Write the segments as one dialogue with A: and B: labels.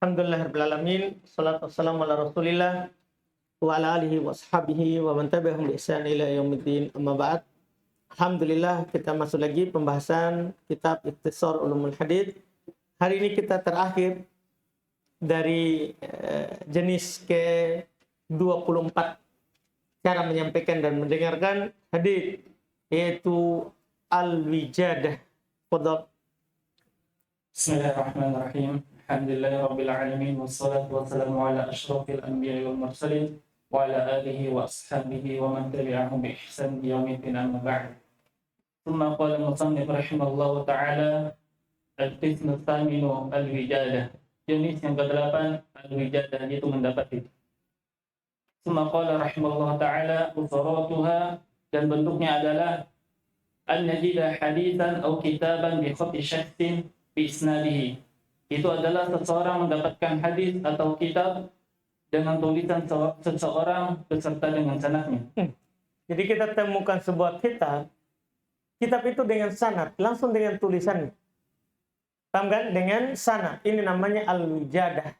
A: Alhamdulillahirabbil alamin. Shalatu wassalamu ala Rasulillah wa ala alihi wa ashabihi wa man tabi'ahum bi ihsan ila yaumiddin. Amma ba'd. Alhamdulillah kita masuk lagi pembahasan kitab Ikhtisar Ulumul Hadits. Hari ini kita terakhir dari jenis ke-24 cara menyampaikan dan mendengarkan hadits, yaitu al-wijadah. Fadhal.
B: Bismillahirrahmanirrahim. Alhamdulillahirabbil alamin wassalatu wassalamu ala asyrafil anbiya'i wal mursalin wa ala alihi wa ashabihi wa man tabi'ahum bi ihsan ila yaumiddin, amma ba'd. Tsumma qala al-musannif rahimallahu ta'ala al-qismu tsaminu al-wijadah. Jenis yang ke-8 al-wijadah, yaitu mendapati. Tsumma qala rahimallahu ta'ala usaratuha, dan bentuknya adalah an-najida haditsan aw kitaban bi khatti syakhsin bi isnadihi. Itu adalah seseorang mendapatkan hadis atau kitab dengan tulisan seseorang beserta dengan sanadnya.
A: Jadi kita temukan sebuah kitab itu dengan sanad, langsung dengan tulisannya. Paham kan? Dengan sanad. Ini namanya al-wijadah.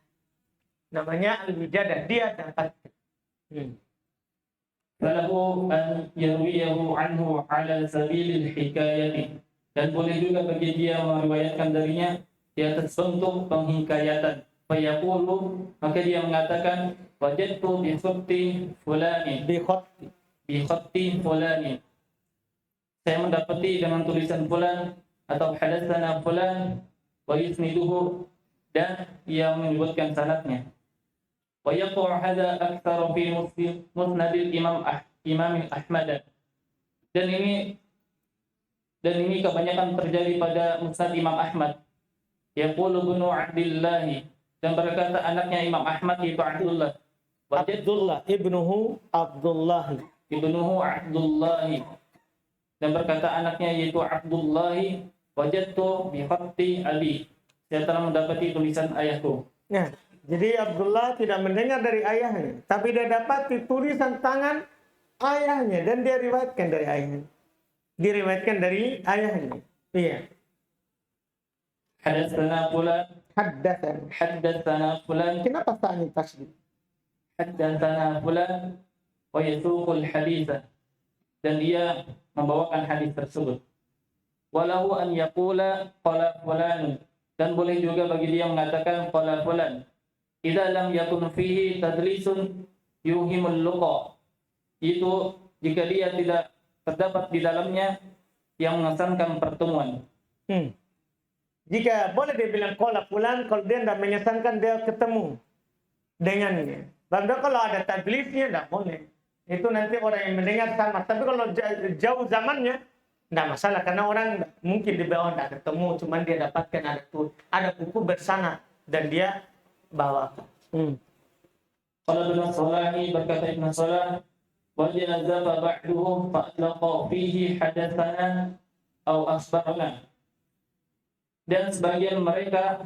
A: Namanya al-wijadah, dia dapatkan.
B: Falahu an yarwiyahu anhu ala sabilil hikayati. Dan boleh juga bagi dia meriwayatkan darinya di atas bentuk penghikayatan. Fayaqulu, maka dia mengatakan wajadtu bi khatti fulani, bi khatti fulani. Saya mendapati dengan tulisan fulan, atau hadatsana fulan, wa yusniduhu, dan ia menyebutkan sanadnya. Wa yaqa'u hadza aktsara fi musnad Imam Ahmad. Dan ini kebanyakan terjadi pada musnad Imam Ahmad. Yaqulu ibnu Abdullah, dan berkata anaknya Imam Ahmad yaitu Abdullah. Ibnuhu Abdullah. Dan berkata anaknya yaitu Abdullah, wajadtu bi khatti abi. Saya telah mendapati tulisan ayahku.
A: Nah, jadi Abdullah tidak mendengar dari ayahnya, tapi dia dapati tulisan tangan ayahnya dan dia riwayatkan dari ayahnya. Diriwayatkan dari ayahnya. Iya.
B: Hadatsana fulan.
A: Kenapa tanya tasydid?
B: Hadatsana fulan wa yasuqul haditsa. Dan dia membawakan hadis tersebut. Walahu an yaqula qala fulan. Dan boleh juga bagi dia mengatakan qala fulan. Idza lam yakun fihi tadlisun yuhimul luqa. Itu jika dia tidak terdapat di dalamnya yang mengesankan pertemuan.
A: Jika boleh dia bilang qala fulan, kalau dia tidak mengesankan dia ketemu dengannya. Lalu kalau ada tadlisnya tidak boleh. Itu nanti orang yang mendengar sama. Tapi kalau jauh zamannya tidak masalah, karena orang mungkin di bawah tidak ketemu, cuma dia dapatkan ada buku bersanad dan dia bawakan.
B: Qala Ibnu Salahi, berkata Ibnu Salah, wa jazafa ba'duhum fa'atlaqa fihi hadatsana aw akhbarana. Dan sebagian mereka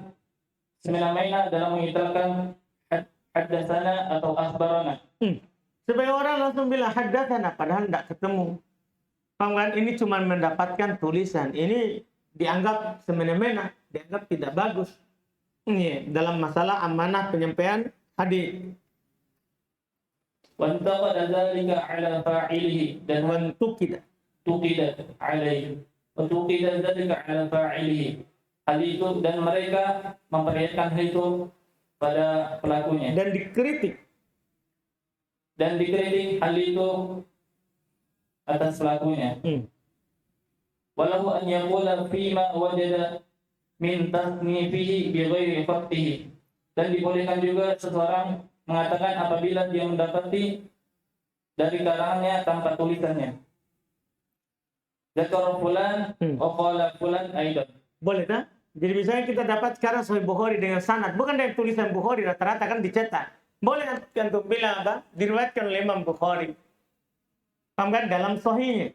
B: semena-mena dalam mengitlaqkan hadatsana atau akhbarana.
A: Supaya orang langsung bilang hadatsana padahal tidak ketemu. Paham kan? Ini cuma mendapatkan tulisan. Ini dianggap semena-mena, dianggap tidak bagus. Ini dalam masalah amanah penyampaian hadis.
B: Wa antaqada dzalika ala fa'ilihi, dan
A: Tukida
B: alaihi. Wa tuqida dzalika ala fa'ilihi. Hal itu, dan mereka memperlihatkan hal itu pada pelakunya.
A: Dan dikritik
B: hal itu atas pelakunya. Walahu an yaqula fima wajada min tasnifihi bi ghairi khattihi. Dan dibolehkan juga seseorang mengatakan apabila dia mendapati dari karangannya tanpa tulisannya. Zakar fulan wa qala fulan aidan. Boleh tak?
A: Jadi misalnya kita dapat sekarang Sahih Bukhari dengan sanad, bukan dari tulisan Bukhari, rata-rata kan dicetak. Boleh kan untuk bilang apa? Diriwayatkan oleh Imam Bukhari. Paham kan? Dalam Sahihnya.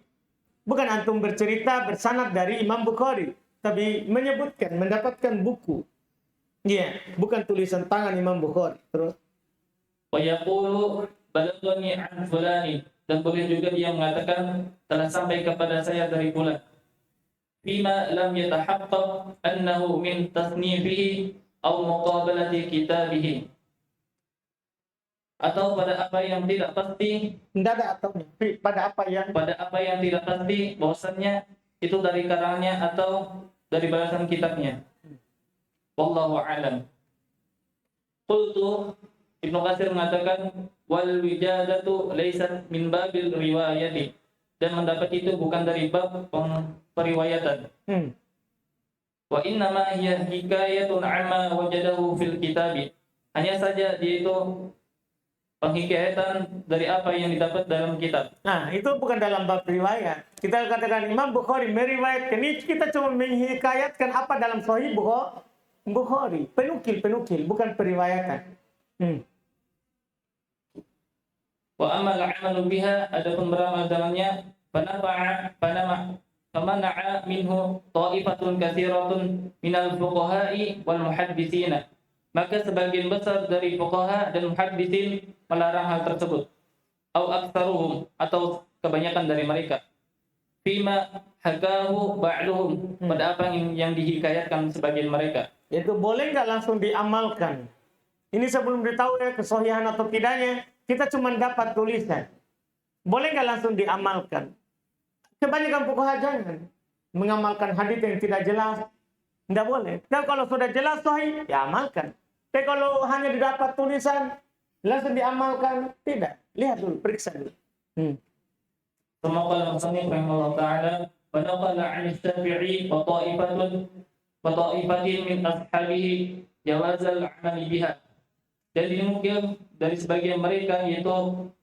A: Bukan antum bercerita bersanad dari Imam Bukhari, tapi menyebutkan mendapatkan buku. Iya, bukan tulisan tangan Imam Bukhari. Terus
B: wa yaqulu balaghani an fulani, dan boleh juga dia mengatakan telah sampai kepada saya dari fulan. Fima lam yatahaqqaq annahu min tasnifihi au muqabalati kitabihi, atau pada apa yang tidak pasti,
A: Tidak ada ataunya. Pada apa yang
B: tidak pasti bahwasannya itu dari karangannya atau dari balasan kitabnya. Wallahu a'lam. Qultu, Ibnu Katsir mengatakan wal wijadatu laysat min babil riwayati, dan mendapat itu bukan dari bab periwayatan. Wa innama hiya hikayatun amma wajadahu fil kitabi. Hanya saja dia itu penghikayatan dari apa yang didapat dalam kitab.
A: Nah, itu bukan dalam bab riwayat. Kita katakan Imam Bukhari meriwayatkan, ini kita cuma menghikayatkan apa dalam Sahih Bukhari. Penukil, bukan periwayatan.
B: Wa amal amalu biha, adapun beramal dengannya, famana'a minhu ta'ifatun katsiratun minal fuqaha'i wal muhadditsina. Maka sebagian besar dari fuqaha dan muhadditsin melarang hal tersebut. Au aktsaruhum, atau kebanyakan dari mereka. Fima hakahu ba'duhum, pada apa yang dihikayatkan sebagian mereka.
A: Itu boleh nggak langsung diamalkan? Ini sebelum ditahu ya kesahihan atau tidaknya, kita cuma dapat tulisan. Boleh nggak langsung diamalkan? Kebanyakan fuqaha jangan mengamalkan hadis yang tidak jelas. Tidak boleh. Dan kalau sudah jelas sahih, ya amalkan. Tapi kalau hanya didapat tulisan, langsung diamalkan, tidak. Lihat dulu, periksa dulu.
B: Qala musannif rahimahullah ta'ala, wa naqala 'an Asy-Syafi'i wa ta'ifatin min ashabihi jawazal 'amali biha. Dan dinukil dari sebagian mereka, yaitu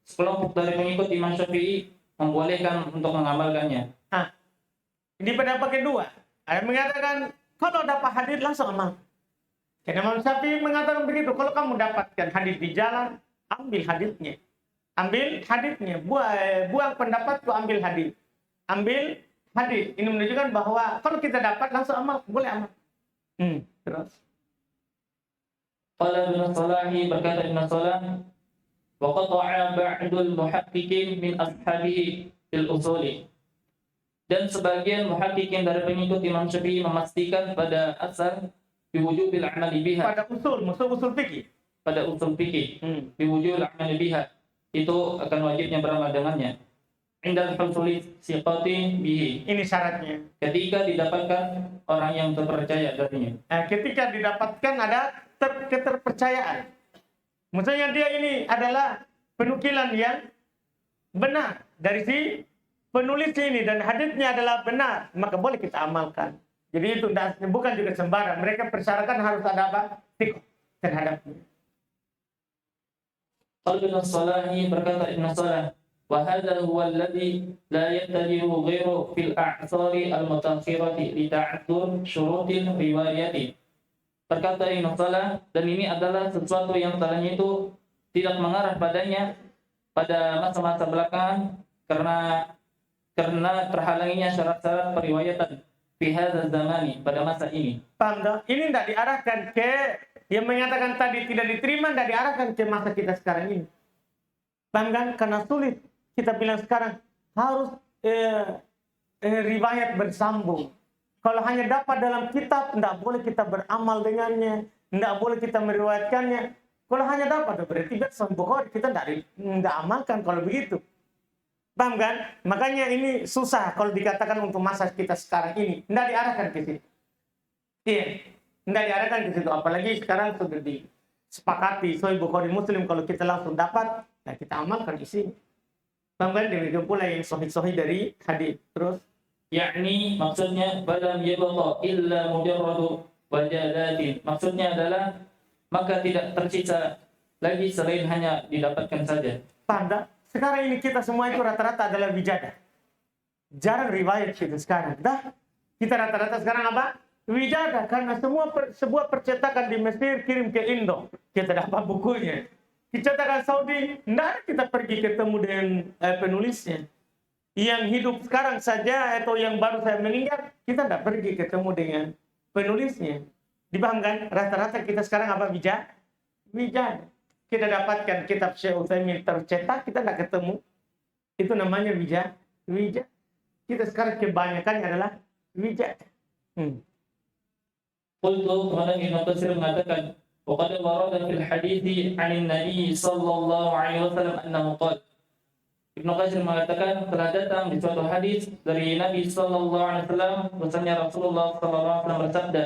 B: sekelompok dari pengikut Imam Syafi'i, membolehkan untuk mengamalkannya.
A: Ini pendapat kedua. Ada yang mengatakan kalau dapat hadis langsung amal. Karena Imam Syafi'i mengatakan begitu. Kalau kamu dapatkan hadis di jalan, ambil hadisnya. Buang pendapatku, ambil hadis. Ambil hadis. Ini menunjukkan bahwa kalau kita dapat langsung amal, boleh amal. Terus.
B: Qala Ibnu Salahi, berkata Ibnu Salah, wa qata'a ba'dul muhaqqiqin min ashabihi fil usuli. Dan sebagian muhaqqiqin dari pengikut Imam Syafi'i memastikan pada asal biwujubil amali biha.
A: Pada usul fikih.
B: Pada usul fikih. Biwujubil amali biha. Itu akan wajibnya beramal dengannya. Indal husuli siqati bihi.
A: Ini syaratnya.
B: Ketika didapatkan orang yang terpercaya darinya.
A: Ketika didapatkan ada keterpercayaan. Maksudnya dia ini adalah penukilan yang benar dari si penulis ini dan hadisnya adalah benar, maka boleh kita amalkan. Jadi itu bukan juga sembarang. Mereka persyaratkan harus ada apa? Fiqh terhadapnya.
B: Qala Ibnu Salahi, berkata Ibnu Salah, wa hadza huwa alladhi la yattajihu ghairu fil a'sari al-mutakhirati li ta'addur syurutil riwayati. Berkata Ibnu Salah, dan ini adalah sesuatu yang salahnya itu tidak mengarah padanya pada masa-masa belakangan karena terhalanginya syarat-syarat periwayatan fi hadzal zamani, pada masa ini.
A: Paham tak? Ini tidak diarahkan ke yang mengatakan tadi tidak diterima, tidak diarahkan ke masa kita sekarang ini. Paham kan? Karena sulit. Kita bilang sekarang harus riwayat bersambung. Kalau hanya dapat dalam kitab, tidak boleh kita beramal dengannya, tidak boleh kita meriwayatkannya. Kalau hanya dapat, berarti Sahih Bukhari kita tidak amalkan kalau begitu. Paham kan? Makanya ini susah kalau dikatakan untuk masa kita sekarang ini. Tidak diarahkan ke situ. Iya, tidak diarahkan ke situ. Apalagi sekarang sudah disepakati Sahih Bukhari Muslim, kalau kita langsung dapat, ya kita amalkan di sini. Paham kan? Demikian pula yang sahih-sahih dari hadis. Terus,
B: yakni maksudnya balam yabqa illa mujarradu wajadatin. Maksudnya adalah maka tidak tersisa lagi selain hanya didapatkan saja.
A: paham tak? Sekarang ini kita semua itu rata-rata adalah wijadah. Jarang riwayat kita sekarang. Dah, kita rata-rata sekarang apa? Wijadah. Karena sebuah percetakan di Mesir kirim ke Indo. Kita dapat bukunya. Cetakan Saudi, tidak kita pergi ketemu dengan penulisnya. Yang hidup sekarang saja atau yang baru saya meninggal, kita tidak pergi ketemu dengan penulisnya. Dipahamkan? Rata-rata kita sekarang apa? Wijadah. Kita dapatkan kitab Syekh Utsaimin tercetak, kita tidak ketemu. Itu namanya wijadah. Kita sekarang kebanyakan adalah wijadah.
B: Qultu, kemudian Ibnu Katsir mengatakan, wa qad warada fil hadithi 'anil Nabi sallallahu alaihi wasallam annahu qala. Ibnu Katsir mengatakan telah datang di suatu hadis dari Nabi sallallahu alaihi wasallam bahwasanya Rasulullah sallallahu alaihi wasallam bersabda,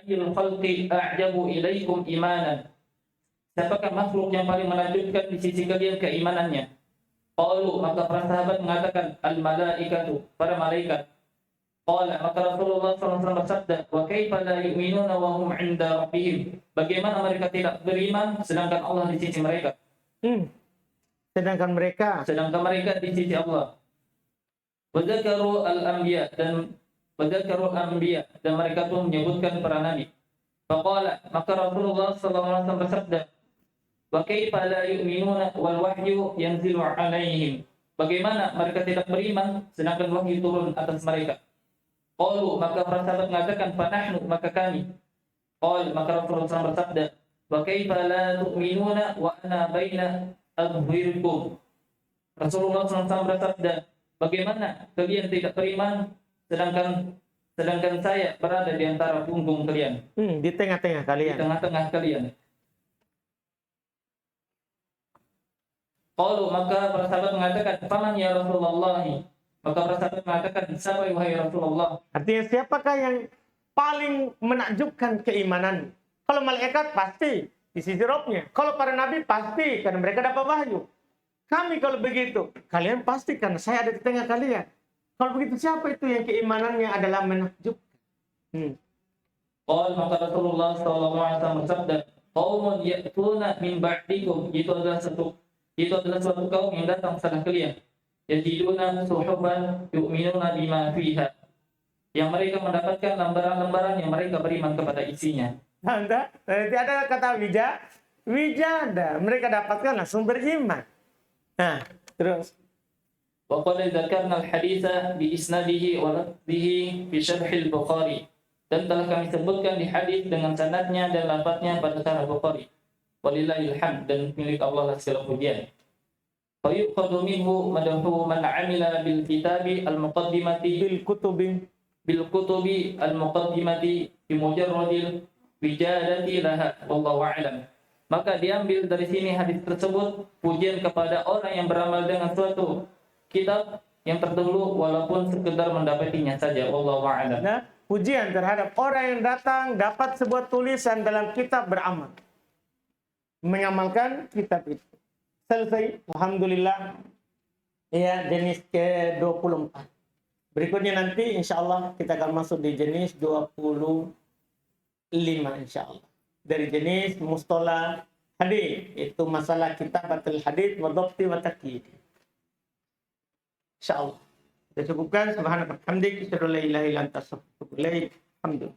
B: "Ayyul khalqi a'jabu ilaikum imanan?" Siapakah makhluk yang paling menakjubkan di sisi kalian keimanannya? Qalu, maka para sahabat mengatakan, al-malaikatu, para malaikat. Qala, maka Rasulullah SAW bersabda, wa kaifa la yu'minuna wa hum 'inda rabbihim? Bagaimana mereka tidak beriman sedangkan Allah di sisi mereka?
A: Sedangkan mereka
B: di sisi Allah. Wa dzakaru al-anbiya dan mereka pun menyebutkan para nabi. Faqala, maka Rasulullah SAW bersabda, wa kaifa la yu'minuna wal wahyu yanzilu 'alaihim? Bagaimana mereka tidak beriman sedangkan wahyu turun atas mereka? Qalu, maka para sahabat mengatakan, fanahnu, maka kami. Qal, maka Rasulullah SAW bersabda, wa kaifa la tu'minuna wa ana baina adhhirikum? Rasulullah SAW bersabda, bagaimana kalian tidak beriman sedangkan saya berada di antara punggung kalian,
A: di tengah-tengah
B: di
A: kalian.
B: tengah-tengah kalian. Qalu, maka para sahabat mengatakan, faman ya Rasulullah? Maka para sahabat mengatakan, siapa wahai Rasulullah?
A: Artinya siapakah yang paling menakjubkan keimanan? Kalau malaikat pasti di sisi Robnya. Kalau para nabi pasti karena mereka dapat wahyu. Kami kalau begitu, kalian pasti karena saya ada di tengah kalian. Kalau begitu siapa itu yang keimanannya adalah menakjubkan?
B: Qal, maka Rasulullah SAW bersabda, qaumun ya'tuna min ba'dikum, itu adalah suatu kaum yang datang setelah kalian. Yajiduna suhufan yu'minuna bima fiha, yang mereka mendapatkan lembaran-lembaran yang mereka beriman kepada isinya.
A: Anda, nanti ada kata wijada, mereka dapatkan langsung beriman. Nah, terus.
B: Wa qad dzakarna al-haditsa bi isnadihi wa lafzihi fi syarh al-Bukhari. Dan telah kami sebutkan di hadis dengan sanadnya dan lafaznya pada Sahih Bukhari. Walillahil hamd, dan milik Allah lah segala pujian. Fa yuqadu minhu madahu man 'amila bil kitabi al-muqaddimati bil kutubi al-muqaddimati bi mujarradil wijadati laha, wallahu a'lam. Maka diambil dari sini hadis tersebut pujian kepada orang yang beramal dengan suatu kitab yang terdahulu walaupun sekedar mendapatinya saja, wallahu a'lam.
A: Nah, pujian terhadap orang yang datang dapat sebuah tulisan dalam kitab beramal, mengamalkan kitab itu. Selesai, alhamdulillah. Ya, jenis ke-24. Berikutnya nanti insya Allah kita akan masuk di jenis 25 insya Allah. Dari jenis mustolah hadis, itu masalah kitabatul hadis wa dhabti wa takyid. Insya Allah. Kita cukupkan. Subhanallah. Alhamdulillah. Alhamdulillah.